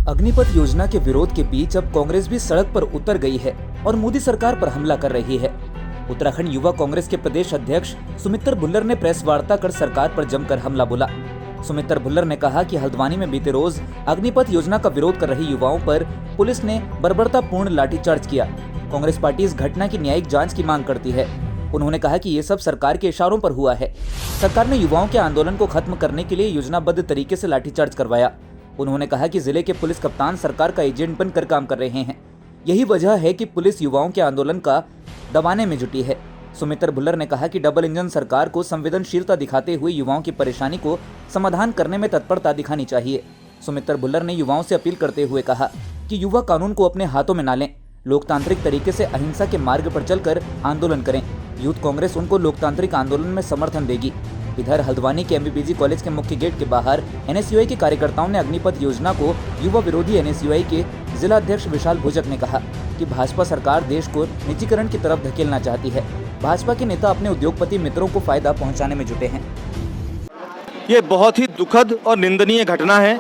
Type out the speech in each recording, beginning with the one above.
अग्निपथ योजना के विरोध के बीच अब कांग्रेस भी सड़क पर उतर गई है और मोदी सरकार पर हमला कर रही है। उत्तराखंड युवा कांग्रेस के प्रदेश अध्यक्ष सुमित्र भुल्लर ने प्रेस वार्ता कर सरकार पर जमकर हमला बोला। सुमित्र भुल्लर ने कहा कि हल्द्वानी में बीते रोज अग्निपथ योजना का विरोध कर रही युवाओं पर पुलिस ने बर्बरतापूर्ण लाठीचार्ज किया। कांग्रेस पार्टी इस घटना की न्यायिक जांच की मांग करती है। उन्होंने कहा कि ये सब सरकार के इशारों पर हुआ है। सरकार ने युवाओं के आंदोलन को खत्म करने के लिए योजनाबद्ध तरीके से लाठीचार्ज करवाया। उन्होंने कहा कि जिले के पुलिस कप्तान सरकार का एजेंट बनकर काम कर रहे हैं। यही वजह है कि पुलिस युवाओं के आंदोलन का दबाने में जुटी है। सुमित्र भुल्लर ने कहा कि डबल इंजन सरकार को संवेदनशीलता दिखाते हुए युवाओं की परेशानी को समाधान करने में तत्परता दिखानी चाहिए। सुमित्र भुल्लर ने युवाओं से अपील करते हुए कहा कि युवा कानून को अपने हाथों में न लें, लोकतांत्रिक तरीके से अहिंसा के मार्ग पर चलकर आंदोलन करें। यूथ कांग्रेस उनको लोकतांत्रिक आंदोलन में समर्थन देगी। इधर हल्द्वानी के एमबीबीजी कॉलेज के मुख्य गेट के बाहर एनएसयूआई के कार्यकर्ताओं ने अग्निपथ योजना को युवा विरोधी एनएसयूआई के जिला अध्यक्ष विशाल भुजक ने कहा कि भाजपा सरकार देश को निजीकरण की तरफ धकेलना चाहती है। भाजपा के नेता अपने उद्योगपति मित्रों को फायदा पहुंचाने में जुटे हैं। ये बहुत ही दुखद और निंदनीय घटना है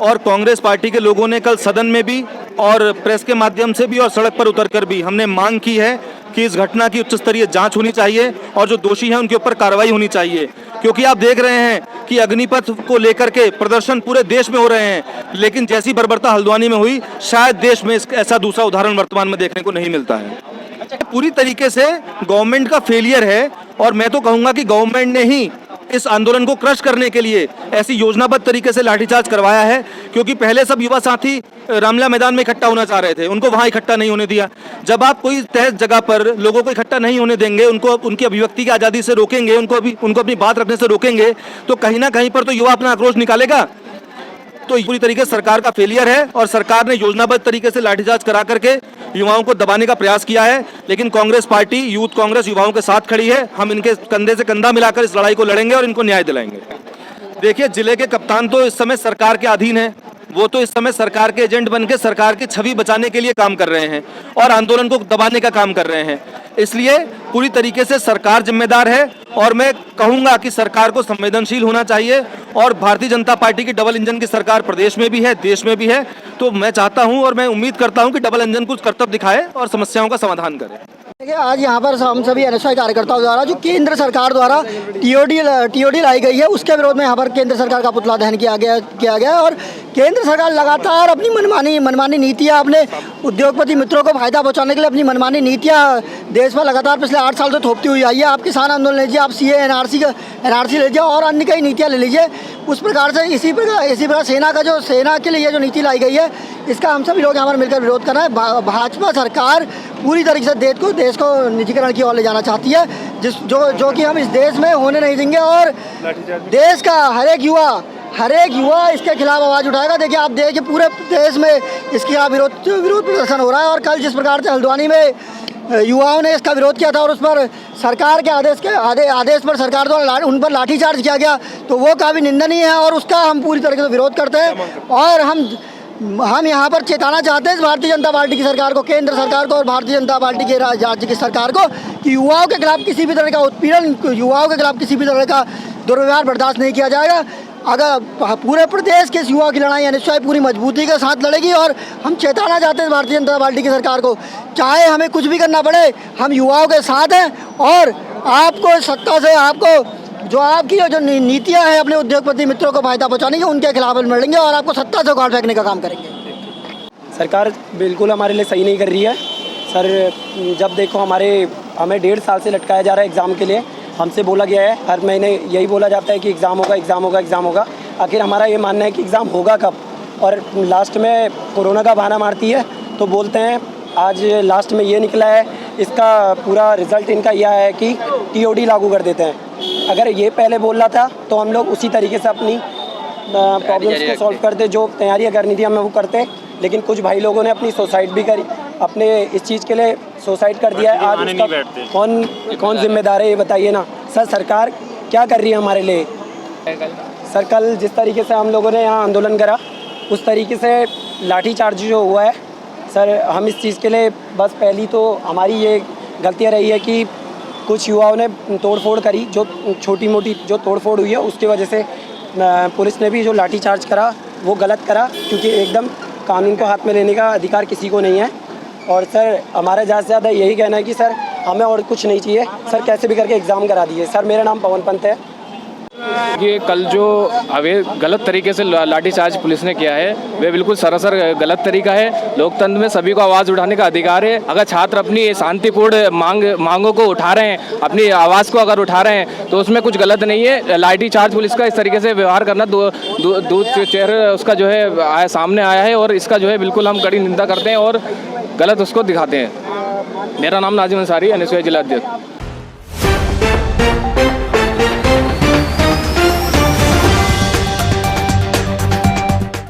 और कांग्रेस पार्टी के लोगों ने कल सदन में भी और प्रेस के माध्यम से भी और सड़क पर उतरकर भी हमने मांग की है कि इस घटना की उच्च स्तरीय जांच होनी चाहिए और जो दोषी हैं उनके ऊपर कार्रवाई होनी चाहिए। क्योंकि आप देख रहे हैं कि अग्निपथ को लेकर के प्रदर्शन पूरे देश में हो रहे हैं, लेकिन जैसी बर्बरता हल्द्वानी में हुई शायद देश में ऐसा दूसरा उदाहरण वर्तमान में देखने को नहीं मिलता है। पूरी तरीके से गवर्नमेंट का फेलियर है और मैं तो कहूँगा कि गवर्नमेंट ने ही इस आंदोलन को क्रश करने के लिए ऐसी योजनाबद्ध तरीके से लाठीचार्ज करवाया है। क्योंकि पहले सब युवा साथी रामलीला मैदान में इकट्ठा होना चाह रहे थे, उनको वहां इकट्ठा नहीं होने दिया। जब आप कोई तय जगह पर लोगों को इकट्ठा नहीं होने देंगे, उनको उनकी अभिव्यक्ति की आज़ादी से रोकेंगे, उनको अपनी बात रखने से रोकेंगे, तो कहीं ना कहीं पर तो युवा अपना आक्रोश निकालेगा। तो पूरी तरीके से सरकार का फेलियर है और सरकार ने योजनाबद्ध तरीके से लाठीचार्ज करा करके युवाओं को दबाने का प्रयास किया है। लेकिन कांग्रेस पार्टी, यूथ कांग्रेस युवाओं के साथ खड़ी है। हम इनके कंधे से कंधा मिलाकर इस लड़ाई को लड़ेंगे और इनको न्याय दिलाएंगे। देखिए, जिले के कप्तान तो इस समय सरकार के अधीन है, वो तो इस समय सरकार के एजेंट बनकर सरकार की छवि बचाने के लिए काम कर रहे हैं और आंदोलन को दबाने का काम कर रहे हैं। इसलिए पूरी तरीके से सरकार जिम्मेदार है और मैं कहूंगा कि सरकार को संवेदनशील होना चाहिए। और भारतीय जनता पार्टी की डबल इंजन की सरकार प्रदेश में भी है, देश में भी है। तो मैं चाहता हूं और मैं उम्मीद करता हूं कि डबल इंजन कुछ कर्तव्य दिखाए और समस्याओं का समाधान करे। देखिए, आज यहाँ पर हम सभी एनएसयूआई कार्यकर्ताओं द्वारा जो केंद्र सरकार द्वारा टीओडी लाई गई है, उसके विरोध में यहाँ पर केंद्र सरकार का पुतला दहन किया गया और केंद्र सरकार लगातार अपनी मनमानी नीतियाँ, अपने उद्योगपति मित्रों को फायदा पहुँचाने के लिए अपनी मनमानी नीतियाँ देश में लगातार पिछले 8 साल से थोपती हुई आई है। आप किसान आंदोलन लीजिए, आप सीए एनआरसी ले लीजिए और अन्य कई नीतियाँ ले लीजिए। उस प्रकार से इसी प्रकार सेना के लिए जो नीति लाई गई है, इसका हम सभी लोग यहाँ पर मिलकर विरोध कर रहे हैं। भाजपा सरकार पूरी तरीके से देश को निजीकरण की ओर ले जाना चाहती है, जो कि हम इस देश में होने नहीं देंगे और देश का हर एक युवा इसके खिलाफ आवाज़ उठाएगा। देखिए, आप देखिए पूरे देश में इसके खिलाफ विरोध प्रदर्शन हो रहा है और कल जिस प्रकार से हल्द्वानी में युवाओं ने इसका विरोध किया था और उस पर सरकार के आदेश पर सरकार द्वारा उन पर लाठीचार्ज किया गया, तो वो काफ़ी निंदनीय है और उसका हम पूरी तरीके से विरोध करते हैं। और हम यहाँ पर चेताना चाहते हैं भारतीय जनता पार्टी की सरकार को, केंद्र सरकार को और भारतीय जनता पार्टी के राज्य की सरकार को कि युवाओं के खिलाफ किसी भी तरह का उत्पीड़न, युवाओं के खिलाफ किसी भी तरह का दुर्व्यवहार बर्दाश्त नहीं किया जाएगा। अगर पूरे प्रदेश के युवाओं की लड़ाई एनएसयूआई पूरी मजबूती के साथ लड़ेगी और हम चेताना चाहते हैं भारतीय जनता पार्टी की सरकार को, चाहे हमें कुछ भी करना पड़े, हम युवाओं के साथ हैं और आपको सत्ता से जो आपकी जो नीतियां हैं अपने उद्योगपति मित्रों को फायदा पहुंचाने की, उनके खिलाफ हम लड़ेंगे और आपको सत्ता से उखाड़ फेंकने का काम करेंगे। सरकार बिल्कुल हमारे लिए सही नहीं कर रही है सर। जब देखो हमें 1.5 साल से लटकाया जा रहा है एग्ज़ाम के लिए। हमसे बोला गया है, हर महीने यही बोला जाता है कि एग्ज़ाम होगा। आखिर हमारा ये मानना है कि एग्ज़ाम होगा कब, और लास्ट में कोरोना का बहाना मारती है तो बोलते हैं। आज लास्ट में ये निकला है, इसका पूरा रिज़ल्ट इनका यह है कि टीओडी लागू कर देते हैं। अगर ये पहले बोल रहा था तो हम लोग उसी तरीके से अपनी प्रॉब्लम्स को सॉल्व करते, जो तैयारियां करनी थी हमें वो करते। लेकिन कुछ भाई लोगों ने अपनी सुसाइड भी करी, अपने इस चीज़ के लिए सुसाइड कर दिया है। आज उसका कौन जिम्मेदार है ये बताइए ना सर। सरकार क्या कर रही है हमारे लिए? सर, कल जिस तरीके से हम लोगों ने यहाँ आंदोलन करा, उस तरीके से लाठीचार्ज जो हुआ है सर, हम इस चीज़ के लिए बस पहली तो हमारी ये गलतियाँ रही है कि कुछ युवाओं ने तोड़फोड़ करी, जो छोटी मोटी जो तोड़फोड़ हुई है उसकी वजह से पुलिस ने भी जो लाठीचार्ज करा वो गलत करा, क्योंकि एकदम कानून को हाथ में लेने का अधिकार किसी को नहीं है। और सर हमारा ज़्यादा से ज़्यादा यही कहना है कि सर हमें और कुछ नहीं चाहिए, सर कैसे भी करके एग्ज़ाम करा दीजिए। सर मेरा नाम पवन पंत है। ये कल जो गलत तरीके से लाठीचार्ज पुलिस ने किया है वे बिल्कुल सरासर गलत तरीका है। लोकतंत्र में सभी को आवाज़ उठाने का अधिकार है। अगर छात्र अपनी शांतिपूर्ण मांगों को उठा रहे हैं, अपनी आवाज़ को अगर उठा रहे हैं तो उसमें कुछ गलत नहीं है। लाठीचार्ज पुलिस का इस तरीके से व्यवहार करना दूध चेहरे उसका जो है सामने आया है, और इसका जो है बिल्कुल हम कड़ी निंदा करते हैं और गलत उसको दिखाते हैं। मेरा नाम नाजिम अंसारी, NSY जिला अध्यक्ष।